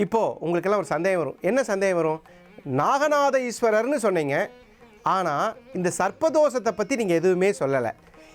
இப்போது உங்களுக்கெல்லாம் ஒரு சந்தேகம் வரும். என்ன சந்தேகம் வரும்? நாகநாத ஈஸ்வரர்னு சொன்னீங்க, ஆனால் இந்த சர்ப்பதோஷத்தை பற்றி நீங்கள் எதுவுமே சொல்லலை.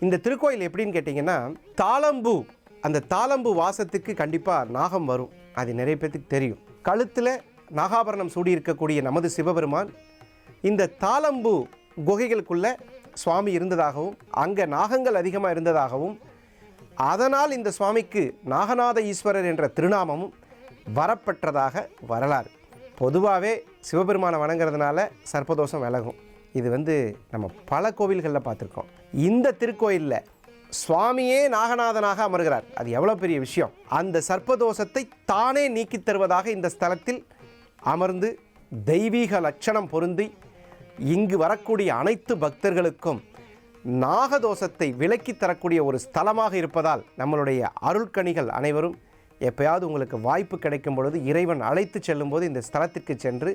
இந்த திருக்கோயில் எப்படின்னு கேட்டிங்கன்னா, தாளம்பூ, அந்த தாளம்பூ வாசத்துக்கு கண்டிப்பாக நாகம் வரும். அது நிறைய பேர்த்துக்கு தெரியும். கழுத்தில் நாகாபரணம் சூடி இருக்கக்கூடிய நமது சிவபெருமான் இந்த தாளம்பூ குகைகளுக்குள்ளே சுவாமி இருந்ததாகவும், அங்கே நாகங்கள் அதிகமாக இருந்ததாகவும், அதனால் இந்த சுவாமிக்கு நாகநாத ஈஸ்வரர் என்ற திருநாமமும் வரப்பெற்றதாக வரலாறு. பொதுவாகவே சிவபெருமானை வணங்குறதுனால சர்ப்பதோஷம் விலகும். இது நம்ம பல கோவில்களில் பார்த்துருக்கோம். இந்த திருக்கோயிலில் சுவாமியே நாகநாதனாக அமர்கிறார். அது எவ்வளோ பெரிய விஷயம்! அந்த சர்ப்பதோஷத்தை தானே நீக்கித் தருவதாக இந்த ஸ்தலத்தில் அமர்ந்து தெய்வீக லட்சணம் பொருந்தி இங்கு வரக்கூடிய அனைத்து பக்தர்களுக்கும் நாகதோஷத்தை விலக்கி தரக்கூடிய ஒரு ஸ்தலமாக இருப்பதால் நம்மளுடைய அருள்கணிகள் அனைவரும் எப்பயாவது உங்களுக்கு வாய்ப்பு கிடைக்கும் பொழுது, இறைவன் அழைத்து செல்லும்போது இந்த ஸ்தலத்திற்கு சென்று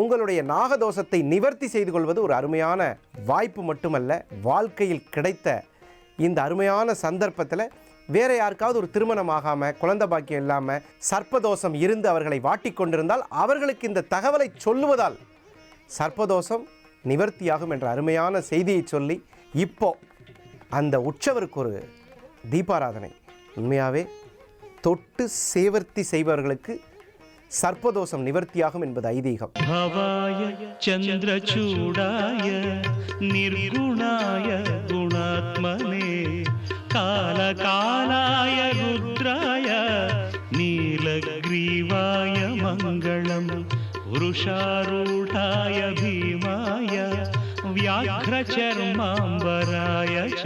உங்களுடைய நாகதோஷத்தை நிவர்த்தி செய்து கொள்வது ஒரு அருமையான வாய்ப்பு மட்டுமல்ல, வாழ்க்கையில் கிடைத்த இந்த அருமையான சந்தர்ப்பத்தில் வேறு யாருக்காவது ஒரு திருமணம் ஆகாமல், குழந்தை பாக்கியம் இல்லாமல், சர்ப்பதோஷம் இருந்து அவர்களை வாட்டிக் கொண்டிருந்தால் அவர்களுக்கு இந்த தகவலை சொல்லுவதால் சர்ப்பதோஷம் நிவர்த்தியாகும் என்ற அருமையான செய்தியை சொல்லி, இப்போ அந்த உற்சவருக்கு ஒரு தீபாராதனை. உண்மையாகவே தொட்டு சேவர்த்தி செய்பவர்களுக்கு சர்ப்பதோஷம் நிவர்த்தியாகும் என்பது ஐதீகம். பவாய சந்திரசூடாய நிர்குணாய குணாத்மனே காலகாலாய ருத்ராய நீலக்ரீவாய மங்களம் புருஷாரூடாய பீமாய व्याघ्रचर्माम्बराय च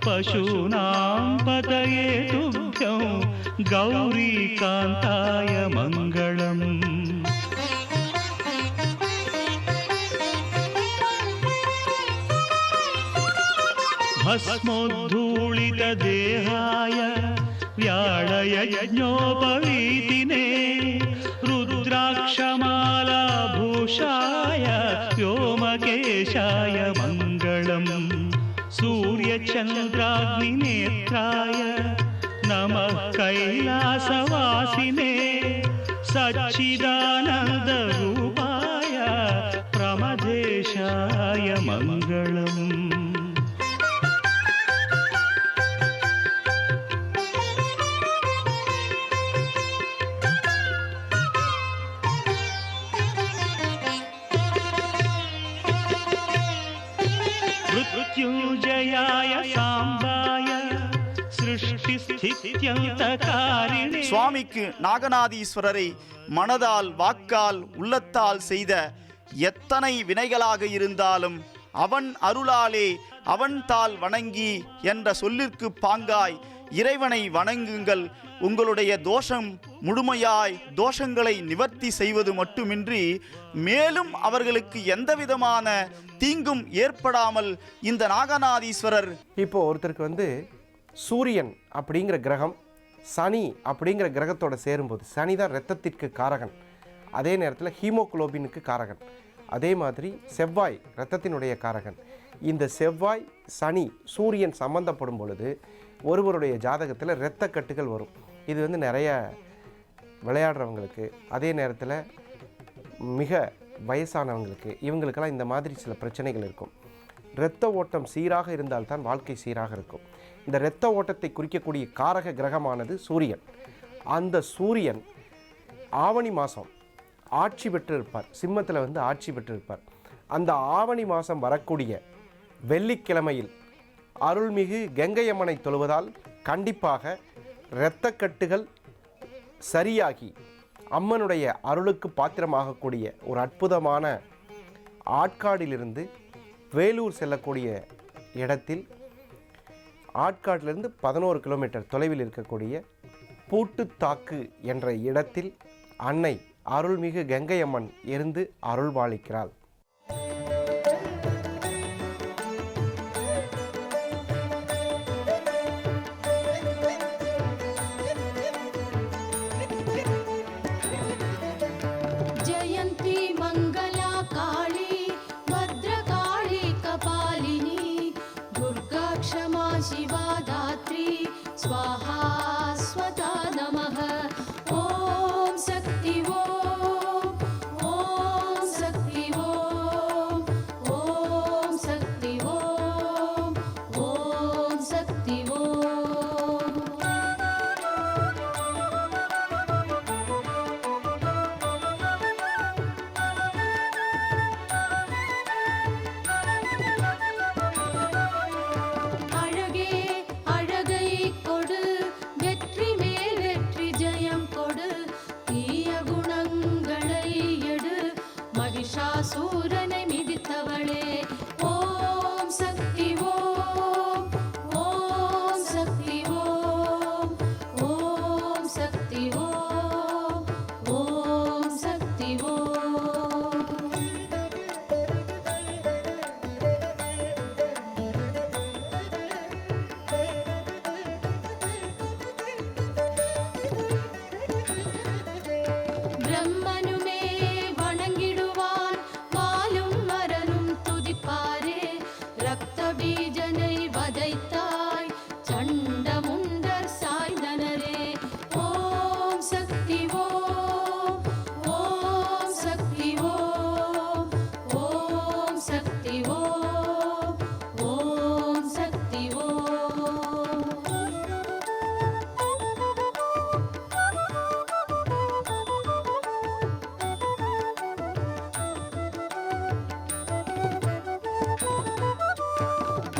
पशूनां पतये तुभ्यं गौरीकान्ताय मङ्गलम्. भस्मोद्धूलितदेहाय व्याळयज्ञोपवीतिने रुद्राक्षमालाभूषाय व्योमकेशाय मङ्गलम्. सूर्यचन्द्राग्निनेत्राय नमः कैलासवासिने सच्चिदानन्दरूपाय प्रमदेशाय मङ्गलम्. मृत्युंजयाय साम्बाय सृष्टिस्थित्यन्तकारिणे. சுவாமிக்கு நாகநாதீஸ்வரரை மனதால், வாக்கால், உள்ளத்தால் செய்த எத்தனை வினைகளாக இருந்தாலும் அவன் அருளாலே அவன் தாள் வணங்கி என்ற சொல்லிற்கு பாங்காய் இறைவனை வணங்குங்கள். உங்களுடைய தோஷம் முழுமையாய் தோஷங்களை நிவர்த்தி செய்வது மட்டுமின்றி மேலும் அவர்களுக்கு எந்தவிதமான தீங்கும் ஏற்படாமல் இந்த நாகநாதீஸ்வரர். இப்போ ஒருத்தருக்கு சூரியன் அப்படிங்கிற கிரகம் சனி அப்படிங்கிற கிரகத்தோட சேரும்போது, சனி தான் இரத்தத்திற்கு காரகன், அதே நேரத்தில் ஹீமோகுளோபினுக்கு காரகன், அதே மாதிரி செவ்வாய் இரத்தத்தினுடைய காரகன். இந்த செவ்வாய் சனி சூரியன் சம்பந்தப்படும் பொழுது ஒருவருடைய ஜாதகத்தில் இரத்த கட்டுகள் வரும். இது நிறைய விளையாடுறவங்களுக்கு, அதே நேரத்தில் மிக வயசானவங்களுக்கு, இவங்களுக்கெல்லாம் இந்த மாதிரி சில பிரச்சனைகள் இருக்கும். இரத்த ஓட்டம் சீராக இருந்தால்தான் வாழ்க்கை சீராக இருக்கும். இந்த இரத்த ஓட்டத்தை குறிக்கக்கூடிய காரக கிரகமானது சூரியன். அந்த சூரியன் ஆவணி மாதம் ஆட்சி பெற்றிருப்பார், சிம்மத்தில் ஆட்சி பெற்றிருப்பார். அந்த ஆவணி மாதம் வரக்கூடிய வெள்ளிக்கிழமையில் அருள்மிகு கங்கையம்மனை தொழுவதால் கண்டிப்பாக இரத்தக்கட்டுகள் சரியாகி அம்மனுடைய அருளுக்கு பாத்திரமாகக்கூடிய ஒரு அற்புதமான ஆட்காடிலிருந்து வேலூர் செல்லக்கூடிய இடத்தில், ஆட்காட்டிலிருந்து 11 கிலோமீட்டர் தொலைவில் இருக்கக்கூடிய பூட்டுத்தாக்கு என்ற இடத்தில் அன்னை அருள்மிகு கங்கையம்மன் இருந்து அருள்பாலிக்கிறாள். शिवा दात्री स्वाहा स्वता नमः. ॐ शक्ति பிரம்மனுமே வணங்கிடுவான், வாலும் மரனும் துதிப்பாரே. ரக்த பீஜனை வதைத்தாய், சண்டமுண்டர் சாய்ந்தனரே. ஓம் சக்தி ஓம், ஓம் சக்தி ஓம், ஓம் சக்தி ஓம், ஓம் சக்தி ஓம்.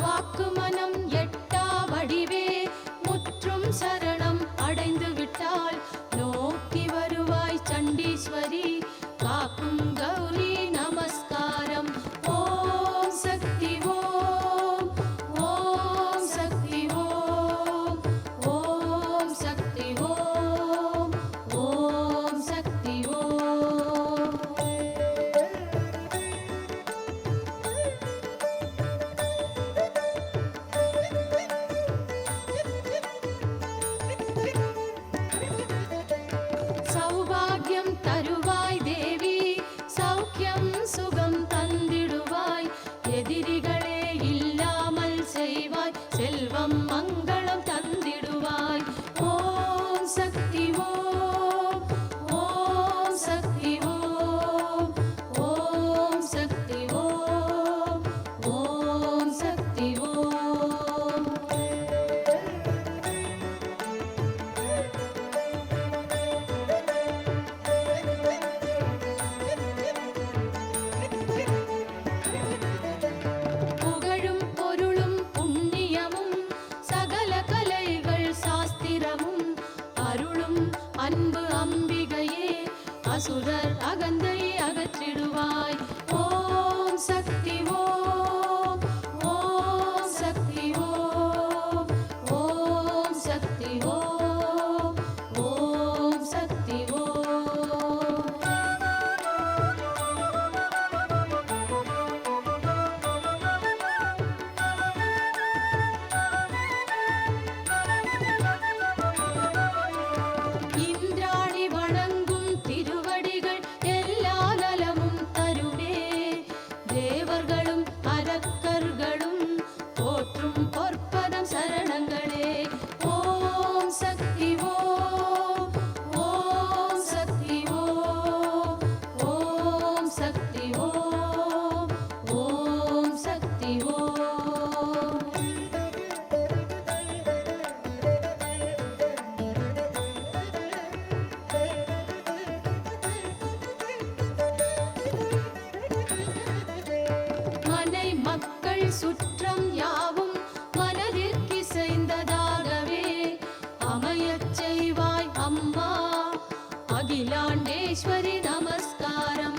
வாக்கு மனம் எட்டா வடிவே, முற்றும் சரணம் அடைந்து விட்டால் நோக்கி வருவாய் சண்டீஸ்வரி. காக்கும் கௌரி நமஸ்காரம். ஓம் சக்தி ஓம், ஓம் சக்தி ஓம், ஓம் சக்தி ஓம், ஓம் சக்தி ஓம். சௌபாகியம் தருவாய் தேவி, சௌக்கியம் சுகம் தந்திடுவாய். எதிரிகளே இல்லாமல் செய்வாய், செல்வம் மங்களம் தந்திடுவாய். ஓம் சக்தி ஓம், ஓம் சக்தி ஓம், ஓம் சக்தி ஓம், ஓம் சக்தி ஓம். புகழும் பொருளும் புண்ணியமும், சகல கலைகள் சாஸ்திரமும், அருளும் அன்பு அம்பிகையே, அசுரர் அகந்தை அகற்றிடுவாய். ஓம் சக்தி ஓம், ஓம் சக்தி ஓம், ஓம் சக்தி ஓம், ஓம் சக்தி ஓம். இந்திராணி வணங்கும் திருவடிகள் எல்லா நலமும் தருமே. தேவர்களும் அரக்கர்களும் போற்றும் பொற்பதம் சரணங்களே. ஓம் சக்தி ஓம், ஓம் சக்தி ஓம், ஓம் சக்தி ஓம், ஓம் சக்தி ஓம். மனை மக்கள் சுற்றம் யாவும் மனதிற்கிசைந்ததாகவே அமையச் செய்வாய் அம்மா. அகிலாண்டேஸ்வரி நமஸ்காரம்.